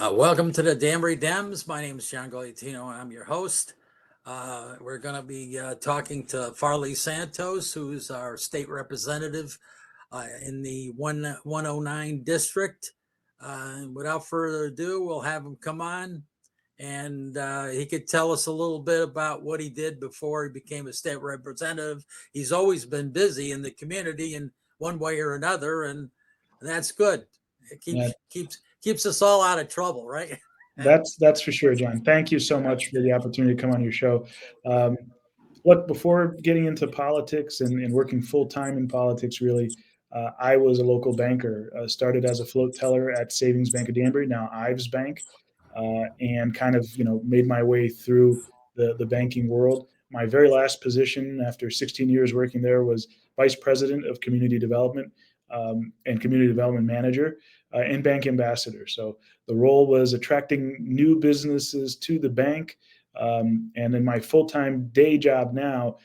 Welcome to the Danbury Dems. My name is John Gogliettino, and I'm your host. We're going to be talking to Farly Santos, who's our state representative in the 109 district. Without further ado, we'll have him come on, and he could tell us a little bit about what he did before he became a state representative. He's always been busy in the community in one way or another, and that's good. It keeps us all out of trouble, right? That's for sure, John. Thank you so much for the opportunity to come on your show. Look, before getting into politics and working full time in politics, really, I was a local banker. Started as a float teller at Savings Bank of Danbury, now Ives Bank, and kind of made my way through the banking world. My very last position after 16 years working there was Vice President of Community Development and Community Development Manager and Bank Ambassador. So the role was attracting new businesses to the bank. And in my full-time day job now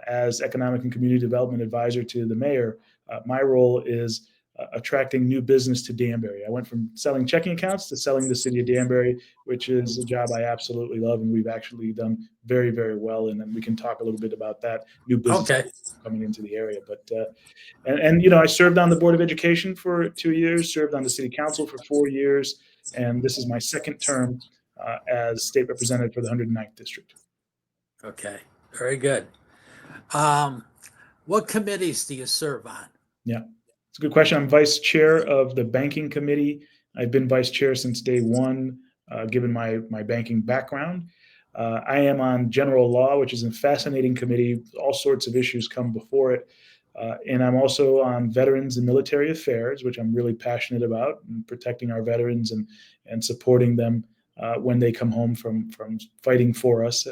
as Economic and Community Development Advisor to the Mayor, my role is attracting new business to Danbury. I went from selling checking accounts to selling the city of Danbury, which is a job I absolutely love, and we've actually done very, very well. And then we can talk a little bit about that new business coming into the area. But I served on the Board of Education for 2 years, served on the City Council for 4 years, and this is my second term as state representative for the 109th District. Okay, very good. What committees do you serve on? Yeah. It's a good question. I'm vice chair of the banking committee. I've been vice chair since day one, given my banking background. I am on general law, which is a fascinating committee. All sorts of issues come before it. And I'm also on veterans and military affairs, which I'm really passionate about, and protecting our veterans and supporting them when they come home from fighting for us,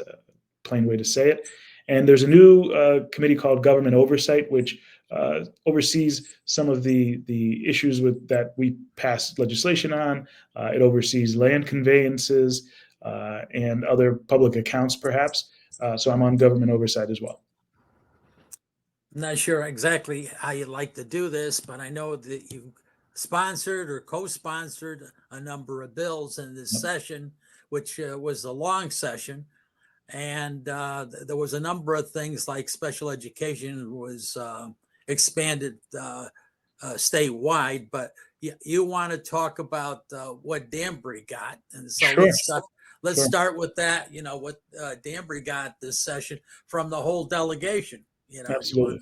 plain way to say it. And there's a new committee called Government Oversight, which oversees some of the issues that we pass legislation on. It oversees land conveyances and other public accounts, perhaps. So I'm on government oversight as well. I'm not sure exactly how you'd like to do this, but I know that you sponsored or co-sponsored a number of bills in this session, which was a long session. And there was a number of things like special education was expanded statewide, but you want to talk about what Danbury got, and so sure. let's start with that. What Danbury got this session from the whole delegation. Absolutely.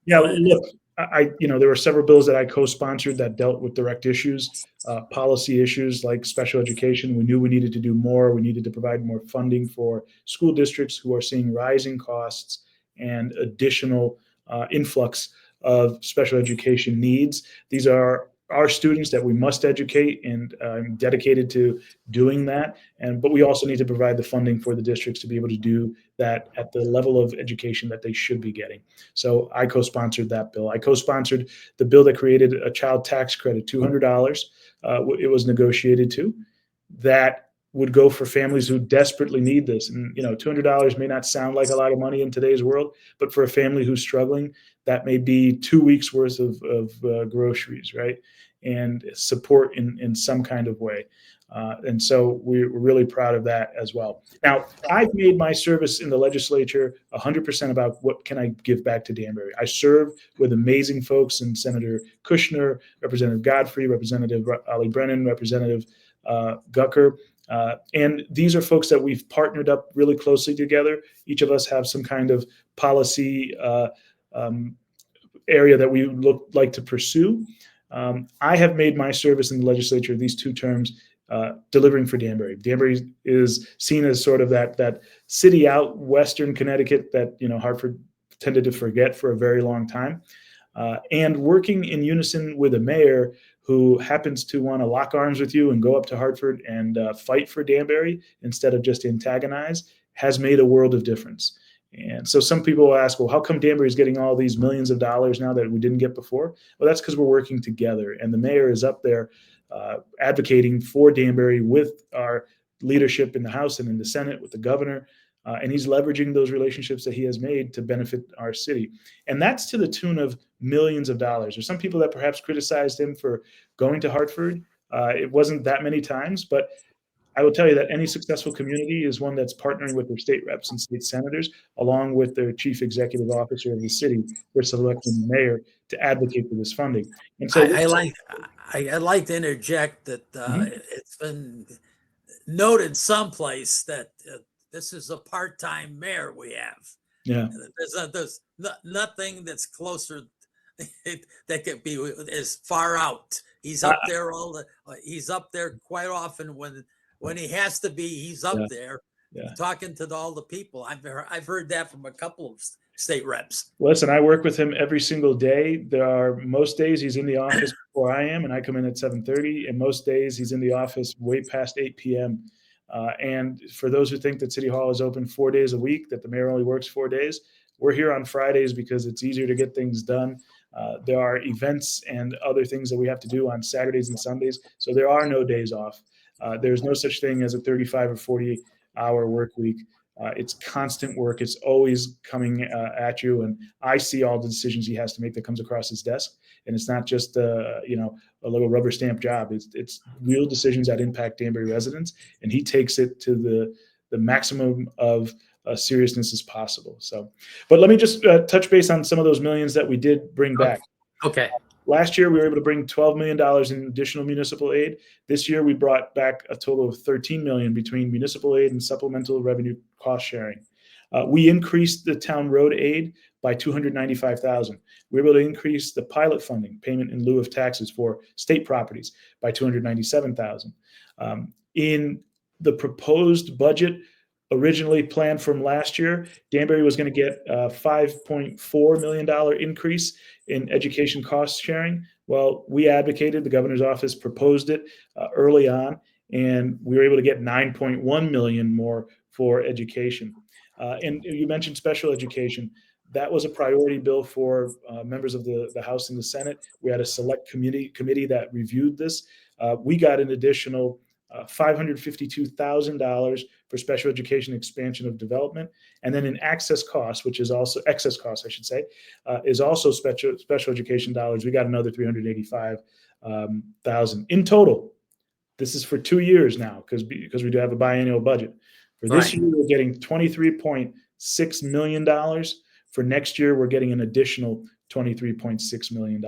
Yeah. Look, there were several bills that I co-sponsored that dealt with direct issues, policy issues like special education. We knew we needed to do more. We needed to provide more funding for school districts who are seeing rising costs and additional influx of special education needs. These are our students that we must educate, and I'm dedicated to doing that. But we also need to provide the funding for the districts to be able to do that at the level of education that they should be getting. So I co-sponsored that bill. I co-sponsored the bill that created a child tax credit, $200. It was negotiated to. That would go for families who desperately need this. And, $200 may not sound like a lot of money in today's world, but for a family who's struggling, that may be 2 weeks worth of groceries, right? And support in some kind of way. And so we're really proud of that as well. Now, I've made my service in the legislature 100% about what can I give back to Danbury. I serve with amazing folks, and Senator Kushner, Representative Godfrey, Representative Ali Brennan, Representative Gucker. And these are folks that we've partnered up really closely together. Each of us have some kind of policy area that we would like to pursue. I have made my service in the legislature these 2 terms delivering for Danbury. Danbury is seen as sort of that city out western Connecticut that Hartford tended to forget for a very long time. And working in unison with a mayor who happens to want to lock arms with you and go up to Hartford and fight for Danbury instead of just antagonize has made a world of difference. And so some people will ask, well, how come Danbury is getting all these millions of dollars now that we didn't get before? Well, that's because we're working together. And the mayor is up there advocating for Danbury with our leadership in the House and in the Senate, with the governor. And he's leveraging those relationships that he has made to benefit our city. And that's to the tune of millions of dollars. There's some people that perhaps criticized him for going to Hartford. It wasn't that many times, but I will tell you that any successful community is one that's partnering with their state reps and state senators, along with their chief executive officer of the city, for selecting the mayor to advocate for this funding. And so I'd like to interject that it's been noted someplace that this is a part-time mayor we have. Yeah, there's nothing that's closer that could be as far out. He's up there he's up there quite often when he has to be. He's up there talking to all the people. I've heard that from a couple of state reps. Listen, I work with him every single day. There are most days he's in the office before I am, and I come in at 7:30. And most days he's in the office way past 8 p.m. And for those who think that City Hall is open 4 days a week, that the mayor only works 4 days, we're here on Fridays because it's easier to get things done. There are events and other things that we have to do on Saturdays and Sundays, so there are no days off. There's no such thing as a 35 or 40-hour work week. It's constant work. It's always coming at you, and I see all the decisions he has to make that comes across his desk. And it's not just a little rubber stamp job. It's real decisions that impact Danbury residents, and he takes it to the maximum of seriousness as possible. So, but let me just touch base on some of those millions that we did bring back. Okay. Last year, we were able to bring $12 million in additional municipal aid. This year, we brought back a total of $13 million between municipal aid and supplemental revenue cost sharing. We increased the town road aid by $295,000. We were able to increase the pilot funding, payment in lieu of taxes for state properties, by $297,000. In the proposed budget, originally planned from last year, Danbury was going to get a $5.4 million increase in education cost sharing. Well, we advocated, the governor's office proposed it early on, and we were able to get $9.1 million more for education. And you mentioned special education. That was a priority bill for members of the House and the Senate. We had a select committee that reviewed this. We got an additional $552,000 for special education expansion of development. And then in access costs, which is also excess costs, I should say, is also special education dollars. We got another $385,000 in total. This is for 2 years now because we do have a biennial budget. For this year, we're getting $23.6 million. For next year, we're getting an additional $23.6 million.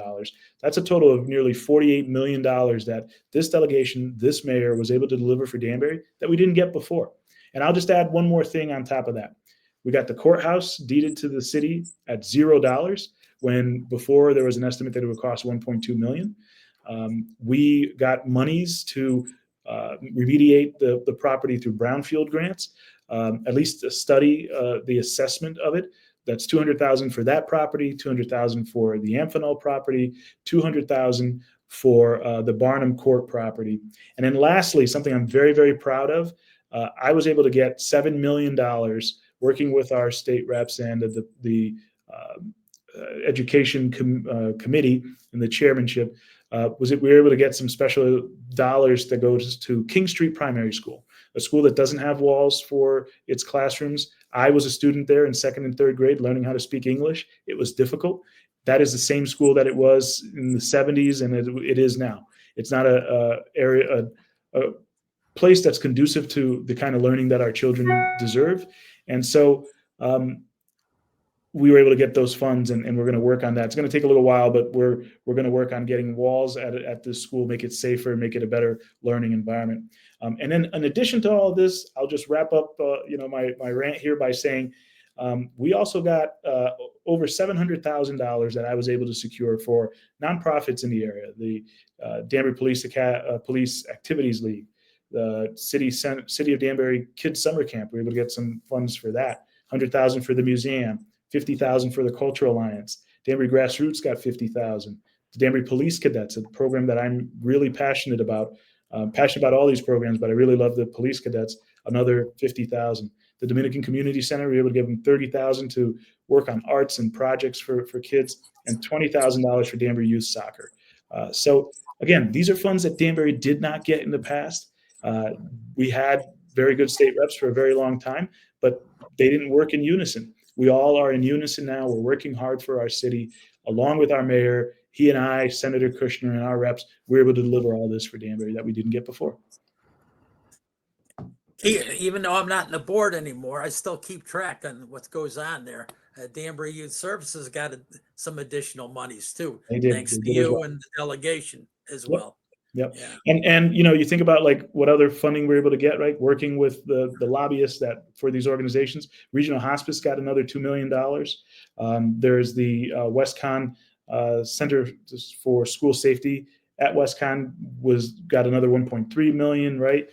That's a total of nearly $48 million that this delegation, this mayor, was able to deliver for Danbury that we didn't get before. And I'll just add one more thing on top of that. We got the courthouse deeded to the city at $0, when before there was an estimate that it would cost $1.2 million. We got monies to remediate the property through brownfield grants, at least study the assessment of it. That's $200,000 for that property, $200,000 for the Amphenol property, $200,000 for the Barnum Court property. And then lastly, something I'm very, very proud of, I was able to get $7 million working with our state reps and the education committee and the chairmanship. We were able to get some special dollars that goes to King Street Primary School, a school that doesn't have walls for its classrooms. I was a student there in second and third grade learning how to speak English. It was difficult. That is the same school that it was in the 70s, and it is now. It's not a place that's conducive to the kind of learning that our children deserve. And so we were able to get those funds, and we're going to work on that. It's going to take a little while, but we're going to work on getting walls at this school, make it safer, make it a better learning environment. And then, in addition to all of this, I'll just wrap up, my rant here by saying we also got over $700,000 that I was able to secure for nonprofits in the area. The Danbury Police Activities League, the City of Danbury Kids Summer Camp. We were able to get some funds for that. $100,000 for the museum. $50,000 for the Cultural Alliance. Danbury Grassroots got $50,000. The Danbury Police Cadets, a program that I'm really passionate about. Passionate about all these programs, but I really love the Police Cadets. Another $50,000. The Dominican Community Center, we were able to give them $30,000 to work on arts and projects for kids, and $20,000 for Danbury Youth Soccer. So again, these are funds that Danbury did not get in the past. We had very good state reps for a very long time, but they didn't work in unison. We all are in unison now. We're working hard for our city, along with our mayor. He and I, Senator Kushner, and our reps, we're able to deliver all this for Danbury that we didn't get before. Even though I'm not in the board anymore, I still keep track on what goes on there. Danbury Youth Services got some additional monies too, thanks to you and the delegation as well. Yep. Yeah. And you think about like what other funding we're able to get, right? Working with the lobbyists that for these organizations. Regional Hospice got another $2 million. There's the WestCon Center for School Safety at WestCon got another 1.3 million, right?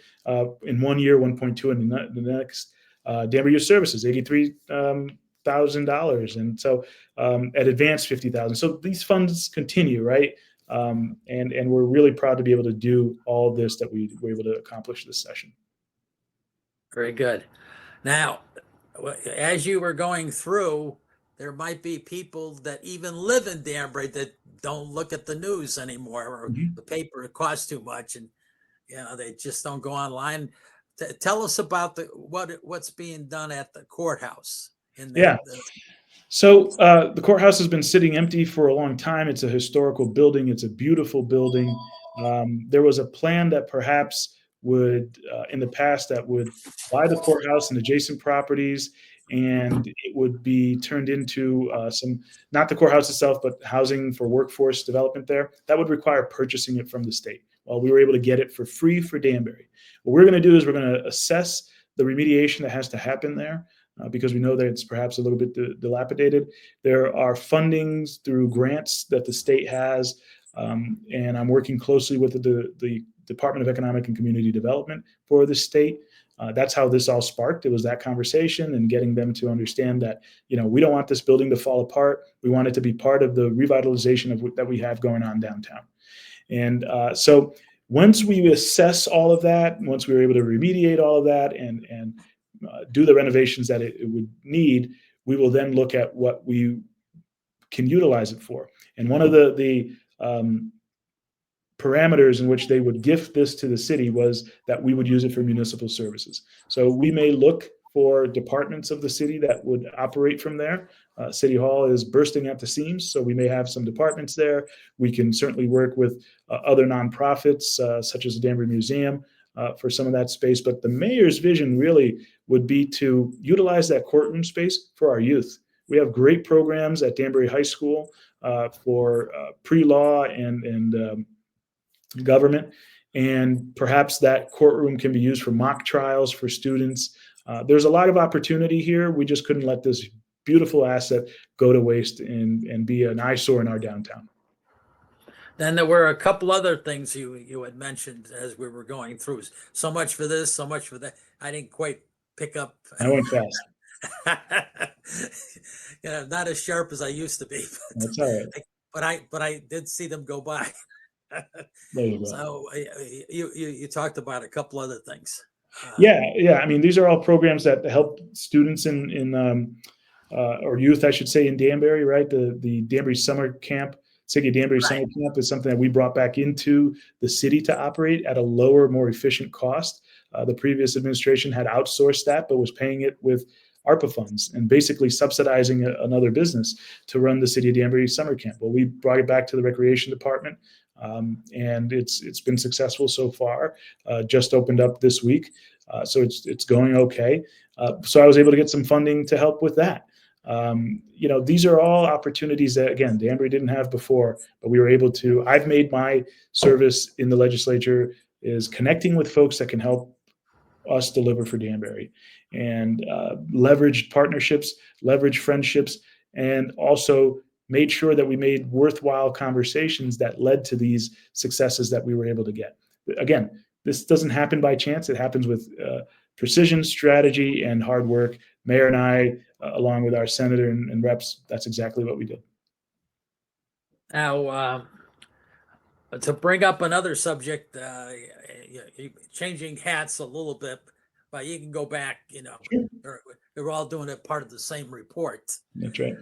In 1 year, 1.2 in the next. Danbury Youth Services, $83,000, and so at Advanced $50,000. So these funds continue, right? And we're really proud to be able to do all this that we were able to accomplish this session. Very good. Now, as you were going through, there might be people that even live in Danbury that don't look at the news anymore, or the paper, it costs too much, and they just don't go online. Tell us about what's being done at the courthouse. So the courthouse has been sitting empty for a long time. It's a historical building. It's a beautiful building. There was a plan that perhaps would, in the past, that would buy the courthouse and adjacent properties, and it would be turned into not the courthouse itself, but housing for workforce development there. That would require purchasing it from the state. Well, we were able to get it for free for Danbury. What we're going to do is we're going to assess the remediation that has to happen there. Because we know that it's perhaps a little bit dilapidated. There are fundings through grants that the state has, and I'm working closely with the Department of Economic and Community Development for the state. That's how this all sparked. It was that conversation and getting them to understand that, we don't want this building to fall apart. We want it to be part of the revitalization that we have going on downtown. And so once we assess all of that, once we were able to remediate all of that and do the renovations that it would need, we will then look at what we can utilize it for. And one of the parameters in which they would gift this to the city was that we would use it for municipal services. So we may look for departments of the city that would operate from there. City Hall is bursting at the seams, so we may have some departments there. We can certainly work with other nonprofits, such as the Danbury Museum, for some of that space. But the mayor's vision really would be to utilize that courtroom space for our youth. We have great programs at Danbury High School for pre-law and government, and perhaps that courtroom can be used for mock trials for students. There's a lot of opportunity here. We just couldn't let this beautiful asset go to waste and be an eyesore in our downtown. Then there were a couple other things you had mentioned as we were going through. So much for this, so much for that. I didn't quite pick up. I went fast. Not as sharp as I used to be. That's all right. But I did see them go by. There you go. So you talked about a couple other things. Yeah. I mean, these are all programs that help students in or youth, I should say, in Danbury, right? The Danbury Summer Camp. City of Danbury Summer Camp is something that we brought back into the city to operate at a lower, more efficient cost. The previous administration had outsourced that, but was paying it with ARPA funds and basically subsidizing another business to run the City of Danbury Summer Camp. Well, we brought it back to the Recreation Department, and it's been successful so far. Just opened up this week, so it's going okay. So I was able to get some funding to help with that. These are all opportunities that, again, Danbury didn't have before, but we were able to. I've made my service in the legislature is connecting with folks that can help us deliver for Danbury, and leveraged partnerships, leveraged friendships, and also made sure that we made worthwhile conversations that led to these successes that we were able to get. Again, this doesn't happen by chance. It happens with precision, strategy, and hard work. Mayor and I, along with our senator and reps, that's exactly what we did. Now, to bring up another subject, changing hats a little bit, but you can go back, Sure. they're all doing it part of the same report. That's right.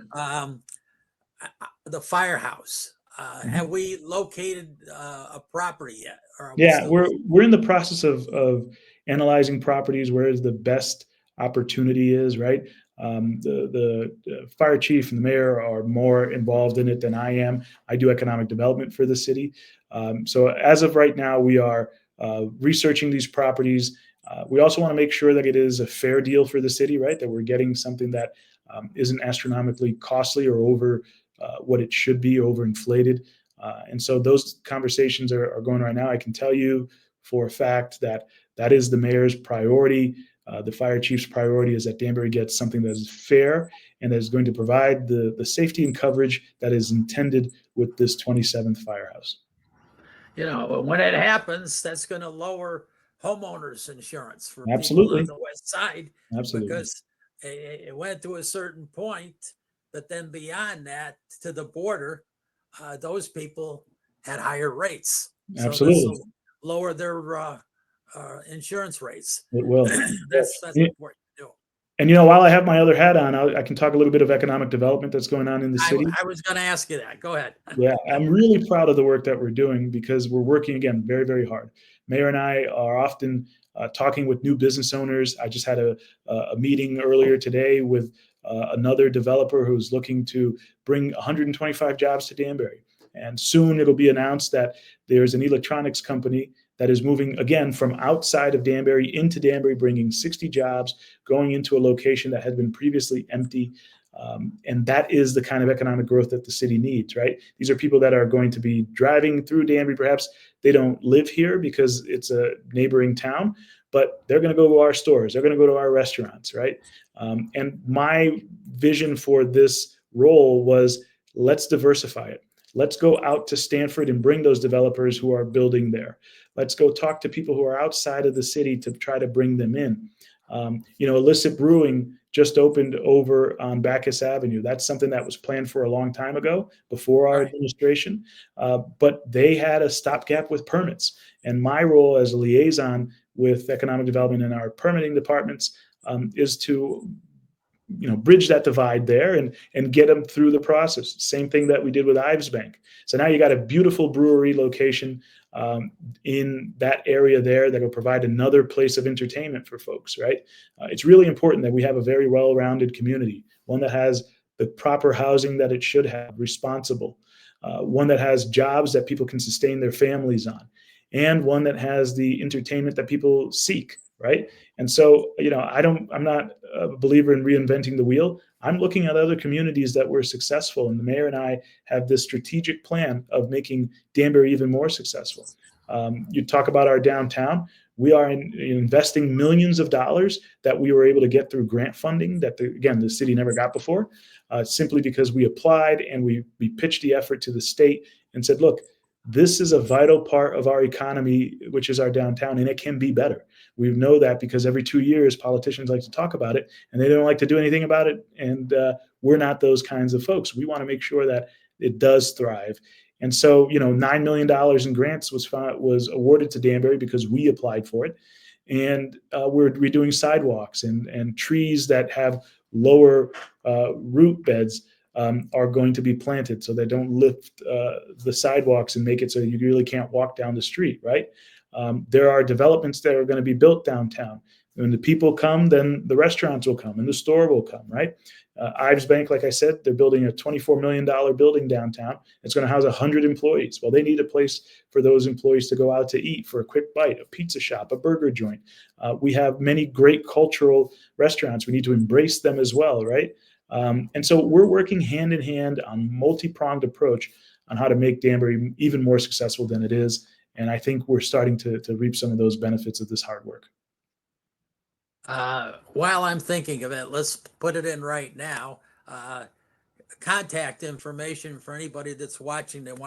The firehouse. Have we located a property yet? Or Yeah, we're in the process of analyzing properties where the best opportunity is, right? The fire chief and the mayor are more involved in it than I am. I do economic development for the city. So as of right now, we are researching these properties. We also want to make sure that it is a fair deal for the city, right? That we're getting something that isn't astronomically costly or over what it should be, overinflated. And so those conversations are going right now. I can tell you for a fact that that is the mayor's priority. The fire chief's priority is that Danbury gets something that is fair and that is going to provide the safety and coverage that is intended with this 27th firehouse. When it happens, that's going to lower homeowners insurance for people Absolutely. on the west side. Absolutely. Because it went to a certain point, but then beyond that, to the border, those people had higher rates. So Absolutely. this will lower their insurance rates. It will. That's important to do. And while I have my other hat on, I can talk a little bit of economic development that's going on in the city. I was going to ask you that. Go ahead. Yeah, I'm really proud of the work that we're doing because we're working, again, very, very hard. Mayor and I are often talking with new business owners. I just had a meeting earlier today with another developer who's looking to bring 125 jobs to Danbury. And soon it'll be announced that there's an electronics company that is moving, again, from outside of Danbury into Danbury, bringing 60 jobs, going into a location that had been previously empty. And that is the kind of economic growth that the city needs, right? These are people that are going to be driving through Danbury. Perhaps they don't live here because it's a neighboring town, but they're going to go to our stores. They're going to go to our restaurants, right? And my vision for this role was, let's diversify it. Let's go out to Stanford and bring those developers who are building there. Let's go talk to people who are outside of the city to try to bring them in. Illicit Brewing just opened over on Bacchus Avenue. That's something that was planned for a long time ago, before our administration, but they had a stopgap with permits. And my role as a liaison with economic development in our permitting departments is to bridge that divide there and get them through the process. Same thing that we did with Ives Bank. So now you got a beautiful brewery location in that area there that will provide another place of entertainment for folks, right? It's really important that we have a very well-rounded community, one that has the proper housing that it should have, responsible, one that has jobs that people can sustain their families on, and one that has the entertainment that people seek, right? And so, I'm not a believer in reinventing the wheel. I'm looking at other communities that were successful, and the mayor and I have this strategic plan of making Danbury even more successful. You talk about our downtown. We are investing millions of dollars that we were able to get through grant funding that, the city never got before, simply because we applied and we pitched the effort to the state and said, look, this is a vital part of our economy, which is our downtown, and it can be better. We know that because every 2 years, politicians like to talk about it, and they don't like to do anything about it. And we're not those kinds of folks. We want to make sure that it does thrive. And so, $9 million in grants was awarded to Danbury because we applied for it. And we're redoing sidewalks and trees that have lower root beds are going to be planted so they don't lift the sidewalks and make it so you really can't walk down the street, right? There are developments that are going to be built downtown. When the people come, then the restaurants will come and the store will come, right? Ives Bank, like I said, they're building a $24 million building downtown. It's going to house 100 employees. Well, they need a place for those employees to go out to eat for a quick bite, a pizza shop, a burger joint. We have many great cultural restaurants. We need to embrace them as well, right? And so we're working hand in hand on multi-pronged approach on how to make Danbury even more successful than it is. And I think we're starting to reap some of those benefits of this hard work. While I'm thinking of it, let's put it in right now. Contact information for anybody that's watching that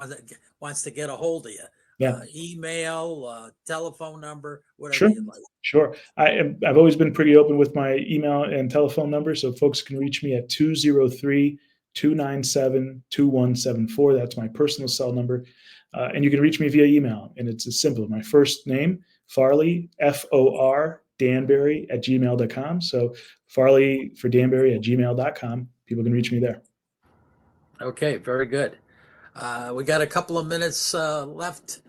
wants to get a hold of you. Yeah. Email, telephone number, whatever Sure. you'd like. Sure. I've always been pretty open with my email and telephone number, so folks can reach me at 203-297-2174. That's my personal cell number. And you can reach me via email, and it's as simple. My first name, Farly, F-O-R, Danbury at gmail.com. So Farly for Danbury at gmail.com. People can reach me there. Okay, very good. We got a couple of minutes left.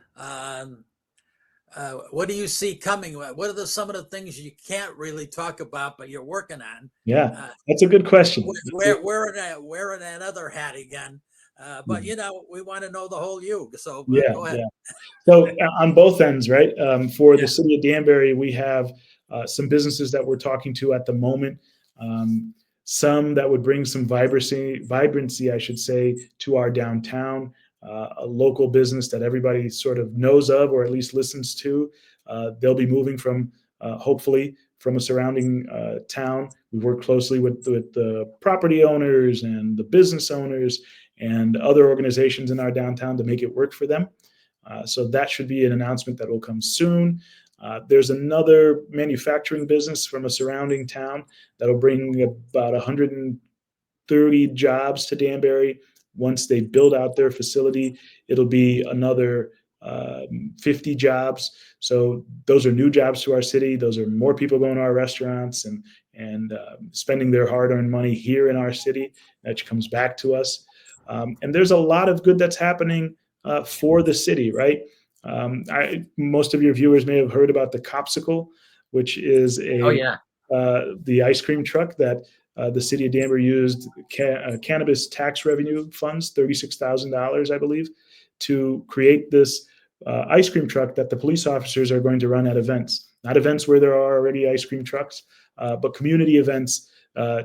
What do you see coming? What are some of the things you can't really talk about, but you're working on? Yeah, that's a good question. Wearing that other hat again. But we want to know the whole you. So Yeah, go ahead. yeah. So on both ends, right? For the Yeah. city of Danbury, we have some businesses that we're talking to at the moment. Some that would bring some vibrancy, I should say, to our downtown. A local business that everybody sort of knows of or at least listens to. They'll be moving from, hopefully, from a surrounding town. We work closely with the property owners and the business owners and other organizations in our downtown to make it work for them. So that should be an announcement that will come soon. There's another manufacturing business from a surrounding town that'll bring about 130 jobs to Danbury. Once they build out their facility, it'll be another 50 jobs. So those are new jobs to our city. Those are more people going to our restaurants and spending their hard-earned money here in our city, which comes back to us. And there's a lot of good that's happening for the city, right? Most of your viewers may have heard about the Copsicle, which is the ice cream truck that the city of Danbury used cannabis tax revenue funds, $36,000, I believe, to create this ice cream truck that the police officers are going to run at events. Not events where there are already ice cream trucks, but community events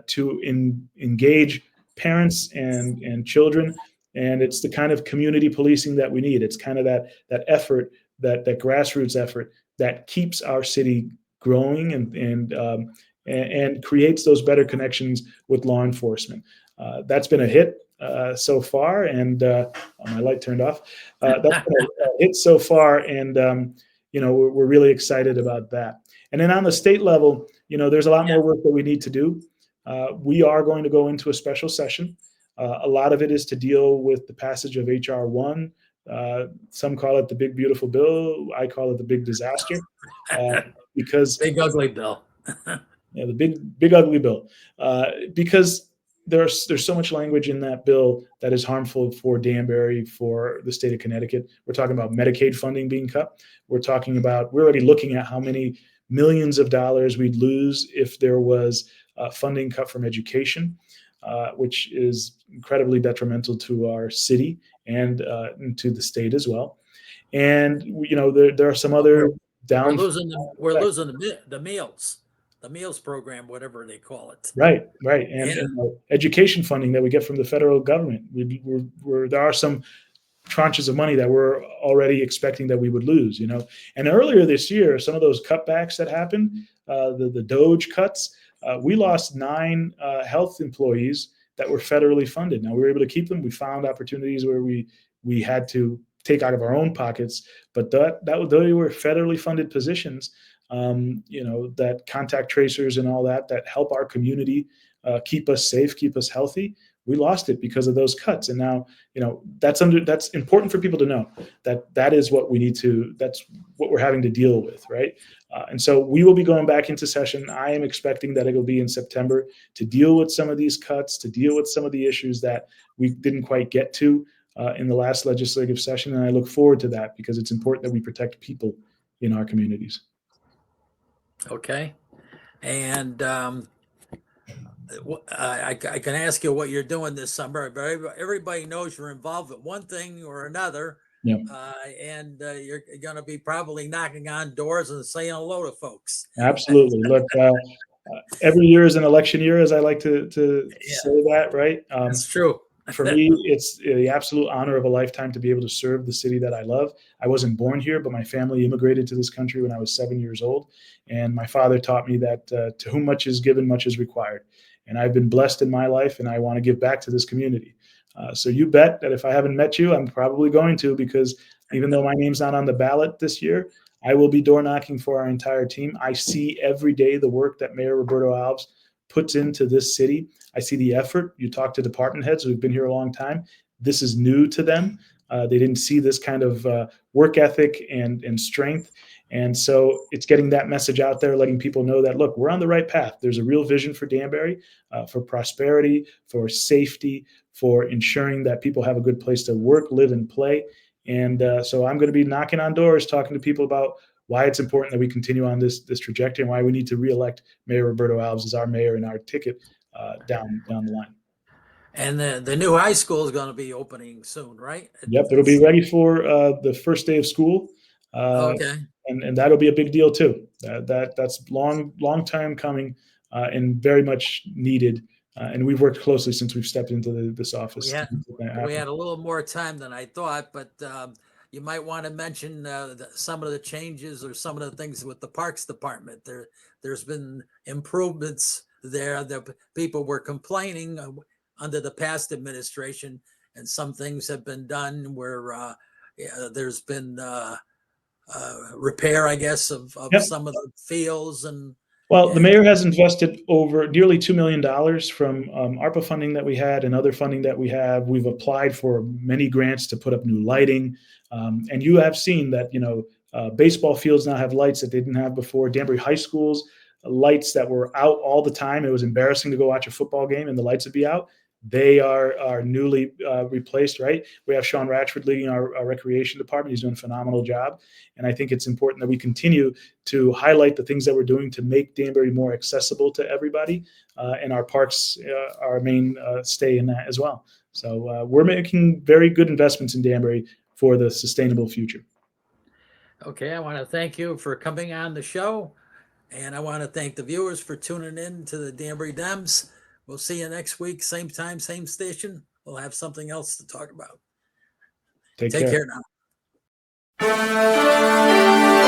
to engage parents and children. And it's the kind of community policing that we need. It's kind of that effort, that grassroots effort that keeps our city growing and creates those better connections with law enforcement. That's been a hit so far, and my light turned off. That's been a hit so far, and we're really excited about that. And then on the state level, there's a lot more work that we need to do. We are going to go into a special session. A lot of it is to deal with the passage of H.R. 1. Some call it the big, beautiful bill. I call it the big disaster because big, ugly bill. the big, ugly bill. Because there's so much language in that bill that is harmful for Danbury, for the state of Connecticut. We're talking about Medicaid funding being cut. We're already looking at how many millions of dollars we'd lose if there was funding cut from education, which is incredibly detrimental to our city and to the state as well. And there are some other we're losing the meals program, whatever they call it. Right. And education funding that we get from the federal government. There are some tranches of money that we're already expecting that we would lose, And earlier this year, some of those cutbacks that happened, the DOGE cuts, we lost 9 health employees that were federally funded. Now we were able to keep them. We found opportunities where we had to take out of our own pockets, but they were federally funded positions. That contact tracers and all that help our community keep us safe, keep us healthy. We lost it because of those cuts. And now, that's important for people to know that is what that's what we're having to deal with. Right. And so we will be going back into session. I am expecting that it will be in September to deal with some of these cuts, to deal with some of the issues that we didn't quite get to in the last legislative session. And I look forward to that because it's important that we protect people in our communities. Okay. And I can ask you what you're doing this summer, but everybody knows you're involved with one thing or another. Yeah. And you're going to be probably knocking on doors and saying hello to folks. Absolutely. Look, Every year is an election year, as I like to Yeah, say that, right? that's true. For me, it's the absolute honor of a lifetime to be able to serve the city that I love. I wasn't born here, but my family immigrated to this country when I was 7 years old. And my father taught me that to whom much is given, much is required. And I've been blessed in my life, and I want to give back to this community. So you bet that if I haven't met you, I'm probably going to, because even though my name's not on the ballot this year, I will be door knocking for our entire team. I see every day the work that Mayor Roberto Alves puts into this city. I see the effort. You talk to department heads who've been here a long time. This is new to them. They didn't see this kind of work ethic and strength. And so it's getting that message out there, letting people know that, look, we're on the right path. There's a real vision for Danbury, for prosperity, for safety, for ensuring that people have a good place to work, live, and play. And so I'm going to be knocking on doors, talking to people about why it's important that we continue on this trajectory, and why we need to reelect Mayor Roberto Alves as our mayor and our ticket down the line. And the new high school is going to be opening soon, right? Yep, it'll be ready for the first day of school, Okay. and that'll be a big deal too. That's long time coming, and very much needed. And we've worked closely since we've stepped into this office. We had a little more time than I thought, but you might want to mention some of the changes or some of the things with the Parks Department. There's been improvements there. The people were complaining under the past administration, and some things have been done where there's been repair, I guess, of Yep. some of the fields and. Well, the mayor has invested over nearly $2 million from ARPA funding that we had and other funding that we have. We've applied for many grants to put up new lighting. And you have seen that, baseball fields now have lights that they didn't have before. Danbury High School's lights that were out all the time. It was embarrassing to go watch a football game and the lights would be out. They are newly replaced, right? We have Sean Ratchford leading our recreation department. He's doing a phenomenal job. And I think it's important that we continue to highlight the things that we're doing to make Danbury more accessible to everybody. And our parks are main stay in that as well. So we're making very good investments in Danbury for the sustainable future. Okay, I want to thank you for coming on the show. And I want to thank the viewers for tuning in to the Danbury Dems. We'll see you next week, same time, same station. We'll have something else to talk about. Take care now.